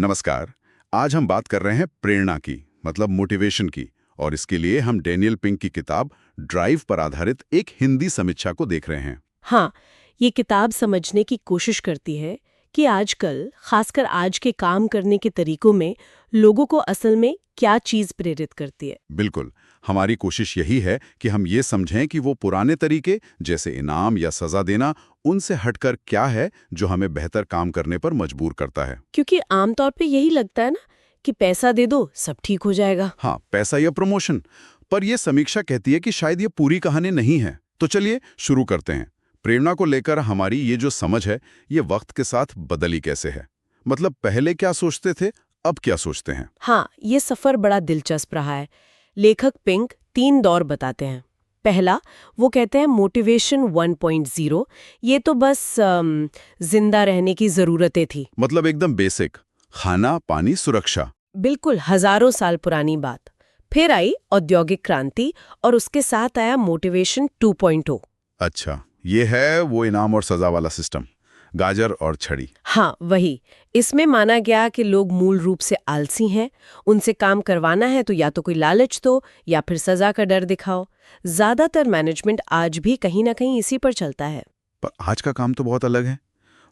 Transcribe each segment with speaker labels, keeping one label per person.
Speaker 1: नमस्कार। आज हम बात कर रहे हैं प्रेरणा की, मतलब मोटिवेशन की, और इसके लिए हम डैनियल पिंक की किताब ड्राइव पर आधारित एक हिंदी समीक्षा को देख रहे हैं।
Speaker 2: हाँ, ये किताब समझने की कोशिश करती है कि आजकल, खासकर आज के काम करने के तरीकों में, लोगों को असल में क्या चीज़ प्रेरित करती है।
Speaker 1: बिल्कुल, हमारी कोशिश यही है कि हम ये समझें कि वो पुराने तरीके, जैसे इनाम या सजा देना, उनसे हटकर क्या है जो हमें बेहतर काम करने पर मजबूर करता है।
Speaker 2: क्योंकि आमतौर पे यही लगता है ना कि पैसा दे दो, सब ठीक हो जाएगा।
Speaker 1: हाँ, पैसा या प्रमोशन। पर यह समीक्षा कहती है कि शायद ये पूरी कहानी नहीं है। तो चलिए शुरू करते हैं। प्रेरणा को लेकर हमारी ये जो समझ है, ये वक्त के साथ बदली कैसे है? मतलब पहले क्या सोचते थे, अब क्या सोचते हैं?
Speaker 2: हाँ, ये सफ़र बड़ा दिलचस्प रहा है। लेखक पिंक 3 दौर बताते हैं। पहला, वो कहते हैं मोटिवेशन 1.0, ये तो बस जिंदा रहने की ज़रूरतें थी।
Speaker 1: मतलब एकदम बेसिक, खाना, पानी, सुरक्षा।
Speaker 2: बिल्कुल हजारों साल पुरानी बात। फिर आई औद्योगिक क्रांति और उसके साथ आया मोटिवेशन 2.0।
Speaker 1: अच्छा, ये है वो इनाम और सजा वाला सिस्टम, गाजर और छड़ी।
Speaker 2: हाँ, वही। इसमें माना गया कि लोग मूल रूप से आलसी हैं, उनसे काम करवाना है तो या तो कोई लालच दो या फिर सजा का डर दिखाओ। ज्यादातर मैनेजमेंट आज भी कहीं ना कहीं इसी पर चलता है।
Speaker 1: पर आज का काम तो बहुत अलग है।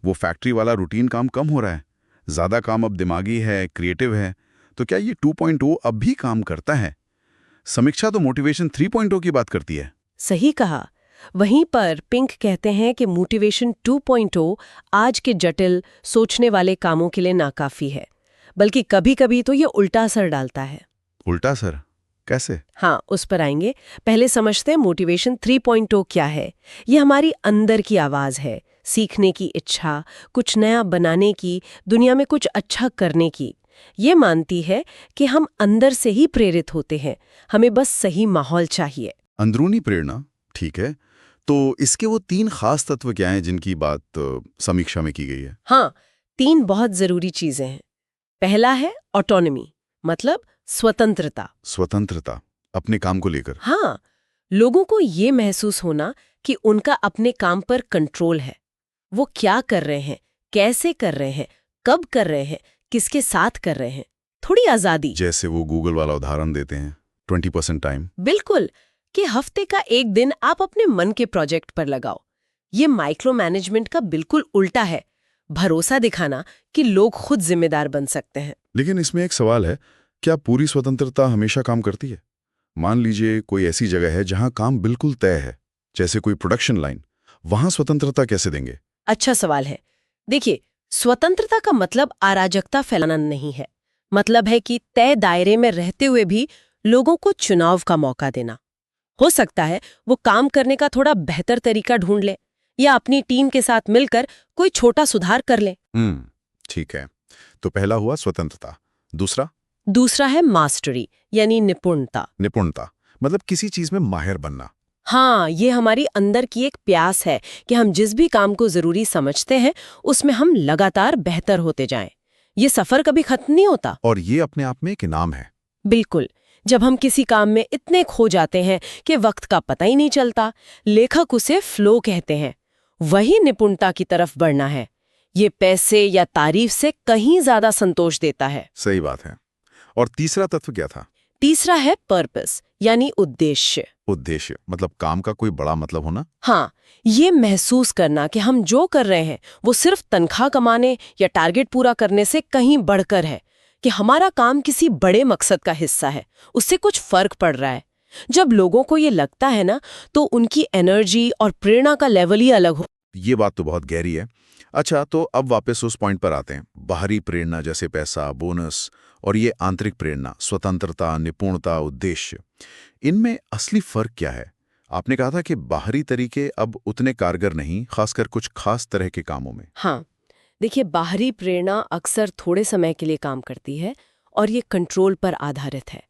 Speaker 1: वो फैक्ट्री वाला रूटीन काम कम हो रहा है, ज्यादा काम अब दिमागी है, क्रिएटिव है। तो क्या ये 2.0 अब भी काम करता है? समीक्षा तो मोटिवेशन 3.0 की बात करती है।
Speaker 2: सही कहा। वहीं पर पिंक कहते हैं कि मोटिवेशन 2.0 आज के जटिल, सोचने वाले कामों के लिए नाकाफी है, बल्कि कभी-कभी तो ये उल्टा असर डालता है।
Speaker 1: उल्टा सर, कैसे?
Speaker 2: हाँ, उस पर आएंगे। पहले समझते हैं मोटिवेशन 3.0 क्या है। ये हमारी अंदर की आवाज़ है, सीखने की इच्छा, कुछ नया बनाने की, दुनिया में कुछ अच्छा करने की। ये मानती है कि हम अंदर से ही प्रेरित होते हैं, हमें बस सही माहौल चाहिए।
Speaker 1: अंदरूनी प्रेरणा, ठीक है। तो इसके वो 3 खास तत्व क्या हैं जिनकी बात समीक्षा में की गई है?
Speaker 2: हाँ, 3 बहुत ज़रूरी चीज़ें हैं। पहला है ऑटोनॉमी, मतलब स्वतंत्रता।
Speaker 1: स्वतंत्रता, अपने काम को लेकर।
Speaker 2: हाँ, लोगों को ये महसूस होना कि उनका अपने काम पर कंट्रोल है। वो क्या कर रहे हैं, कैसे कर रहे हैं, कब कर रहे हैं, किसके साथ कर रहे हैं। थोड़ी आज़ादी।
Speaker 1: जैसे वो गूगल वाला उदाहरण देते हैं, 20% टाइम।
Speaker 2: बिल्कुल, कि हफ्ते का एक दिन आप अपने मन के प्रोजेक्ट पर लगाओ। ये माइक्रो मैनेजमेंट का बिल्कुल उल्टा है, भरोसा दिखाना कि लोग खुद जिम्मेदार बन सकते हैं।
Speaker 1: लेकिन इसमें एक सवाल है, क्या पूरी स्वतंत्रता हमेशा काम करती है? मान लीजिए कोई ऐसी जगह है जहां काम बिल्कुल तय है, जैसे कोई प्रोडक्शन लाइन, वहां स्वतंत्रता कैसे देंगे?
Speaker 2: अच्छा सवाल है। देखिए, स्वतंत्रता का मतलब अराजकता फैलाना नहीं है। मतलब है कि तय दायरे में रहते हुए भी लोगों को चुनाव का मौका देना। हो सकता है वो काम करने का थोड़ा बेहतर तरीका ढूंढ ले या अपनी टीम के साथ मिलकर कोई छोटा सुधार कर ले।
Speaker 1: ठीक है। तो पहला हुआ स्वतंत्रता। दूसरा?
Speaker 2: दूसरा है मास्टरी, यानी निपुणता।
Speaker 1: निपुणता, मतलब किसी चीज में माहिर बनना।
Speaker 2: हाँ, ये हमारी अंदर की एक प्यास है कि हम जिस भी काम को जरूरी समझते हैं उसमें हम लगातार बेहतर होते जाएं। ये सफर कभी खत्म नहीं होता।
Speaker 1: और ये अपने आप में एक इनाम है।
Speaker 2: बिल्कुल। जब हम किसी काम में इतने खो जाते हैं कि वक्त का पता ही नहीं चलता, लेखक उसे फ्लो कहते हैं। वही निपुणता की तरफ बढ़ना है। ये पैसे या तारीफ से कहीं ज्यादा संतोष देता है।
Speaker 1: सही बात है। और तीसरा तत्व क्या था?
Speaker 2: तीसरा है पर्पस, यानी उद्देश्य।
Speaker 1: उद्देश्य, मतलब काम का कोई बड़ा मतलब होना।
Speaker 2: हाँ, ये महसूस करना कि हम जो कर रहे हैं वो सिर्फ तनख्वाह कमाने या टारगेट पूरा करने से कहीं बढ़कर है, कि हमारा काम किसी बड़े मकसद का हिस्सा है, उससे कुछ फर्क पड़ रहा है। जब लोगों को ये लगता है ना, तो उनकी एनर्जी और प्रेरणा का लेवल ही अलग हो।
Speaker 1: ये बात तो बहुत गहरी है। अच्छा, तो अब वापस उस पॉइंट पर आते हैं। बाहरी प्रेरणा जैसे पैसा, बोनस, और ये आंतरिक प्रेरणा, स्वतंत्रता, निपुणता, उद्देश्य, इनमें असली फर्क क्या है? आपने कहा था कि बाहरी तरीके अब उतने कारगर नहीं, खासकर कुछ खास तरह के कामों में।
Speaker 2: हाँ, देखिए, बाहरी प्रेरणा अक्सर थोड़े समय के लिए काम करती है और ये कंट्रोल पर आधारित है।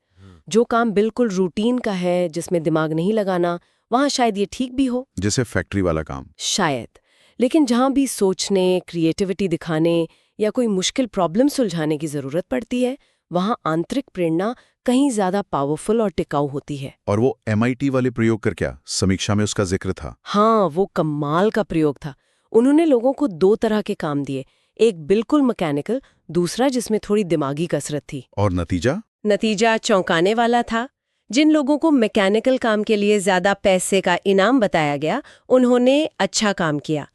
Speaker 2: जो काम बिल्कुल रूटीन का है, जिसमें दिमाग नहीं लगाना, वहाँ शायद ये ठीक भी हो।
Speaker 1: जैसे फैक्ट्री वाला काम।
Speaker 2: शायद। लेकिन जहाँ भी सोचने, क्रिएटिविटी दिखाने या कोई मुश्किल प्रॉब्लम सुलझाने की जरूरत पड़ती है, वहाँ आंतरिक प्रेरणा कहीं ज्यादा पावरफुल और टिकाऊ होती है।
Speaker 1: और वो MIT वाले प्रयोग कर क्या समीक्षा में उसका जिक्र था?
Speaker 2: हाँ, वो कमाल का प्रयोग था। उन्होंने लोगों को 2 तरह के काम दिए। एक बिल्कुल मैकेनिकल, दूसरा जिसमें थोड़ी दिमागी कसरत थी।
Speaker 1: और नतीजा?
Speaker 2: नतीजा चौंकाने वाला था। जिन लोगों को मैकेनिकल काम के लिए ज्यादा पैसे का इनाम बताया गया, उन्होंने अच्छा काम किया।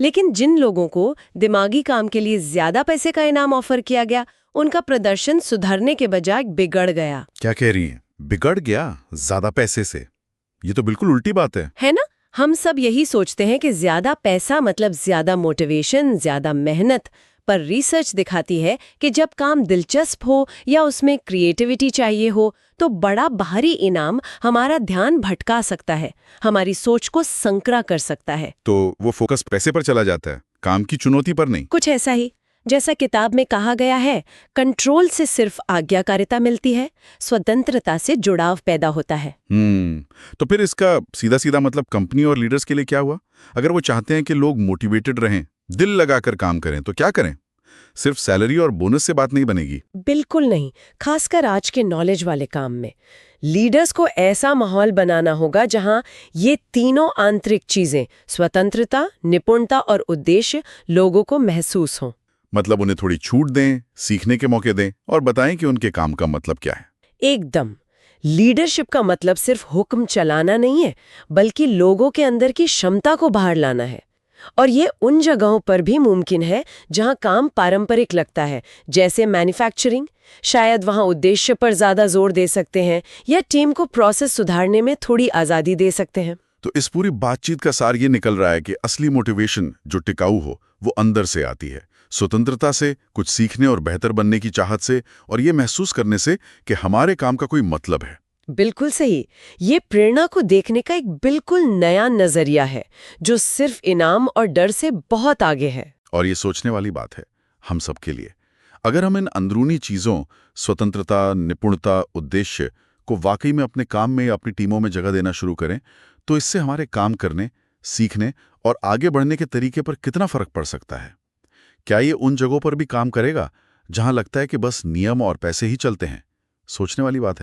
Speaker 2: लेकिन जिन लोगों को दिमागी काम के लिए ज्यादा पैसे का इनाम ऑफर किया गया, उनका प्रदर्शन सुधरने के बजाय बिगड़ गया।
Speaker 1: क्या कह रही हैं? बिगड़ गया ज्यादा पैसे से? ये तो बिल्कुल उल्टी बात है
Speaker 2: ना? हम सब यही सोचते हैं कि ज्यादा पैसा मतलब ज्यादा मोटिवेशन, ज्यादा मेहनत। पर रिसर्च दिखाती है कि जब काम दिलचस्प हो या उसमें क्रिएटिविटी चाहिए हो, तो बड़ा बाहरी इनाम हमारा ध्यान भटका सकता है, हमारी सोच को संकरा कर सकता है।
Speaker 1: तो वो फोकस पैसे पर चला जाता है, काम की चुनौती पर नहीं।
Speaker 2: कुछ ऐसा ही। जैसा किताब में कहा गया है, कंट्रोल से सिर्फ आज्ञाकारिता मिलती है, स्वतंत्रता से जुड़ाव पैदा होता है।
Speaker 1: तो फिर इसका सीधा सीधा मतलब कंपनी और लीडर्स के लिए क्या हुआ? अगर वो चाहते हैं कि लोग मोटिवेटेड रहें, दिल लगाकर काम करें, तो क्या करें? सिर्फ सैलरी और बोनस से बात नहीं बनेगी।
Speaker 2: बिल्कुल नहीं, खासकर आज के नॉलेज वाले काम में। लीडर्स को ऐसा माहौल बनाना होगा जहां ये तीनों आंतरिक चीजें, स्वतंत्रता, निपुणता और उद्देश्य, लोगों को महसूस हों।
Speaker 1: मतलब उन्हें थोड़ी छूट दें, सीखने के मौके दें और बताएं कि उनके काम का मतलब क्या है।
Speaker 2: एकदम। लीडरशिप का मतलब सिर्फ हुक्म चलाना नहीं है, बल्कि लोगों के अंदर की क्षमता को बाहर लाना है। और ये उन जगहों पर भी मुमकिन है जहां काम पारंपरिक लगता है, जैसे मैन्युफैक्चरिंग। शायद वहां उद्देश्य पर ज्यादा जोर दे सकते हैं या टीम को प्रोसेस सुधारने में थोड़ी आजादी दे सकते हैं।
Speaker 1: तो इस पूरी बातचीत का सार ये निकल रहा है कि असली मोटिवेशन जो टिकाऊ हो, वो अंदर से आती है, स्वतंत्रता से, कुछ सीखने और बेहतर बनने की चाहत से, और ये महसूस करने से कि हमारे काम का कोई मतलब है।
Speaker 2: बिल्कुल सही। ये प्रेरणा को देखने का एक बिल्कुल नया नजरिया है, जो सिर्फ इनाम और डर से बहुत आगे है।
Speaker 1: और ये सोचने वाली बात है हम सब के लिए। अगर हम इन अंदरूनी चीजों, स्वतंत्रता, निपुणता, उद्देश्य को वाकई में अपने काम में या अपनी टीमों में जगह देना शुरू करें, तो इससे हमारे काम करने, सीखने और आगे बढ़ने के तरीके पर कितना फर्क पड़ सकता है। क्या ये उन जगहों पर भी काम करेगा जहां लगता है कि बस नियम और पैसे ही चलते हैं? सोचने वाली बात है।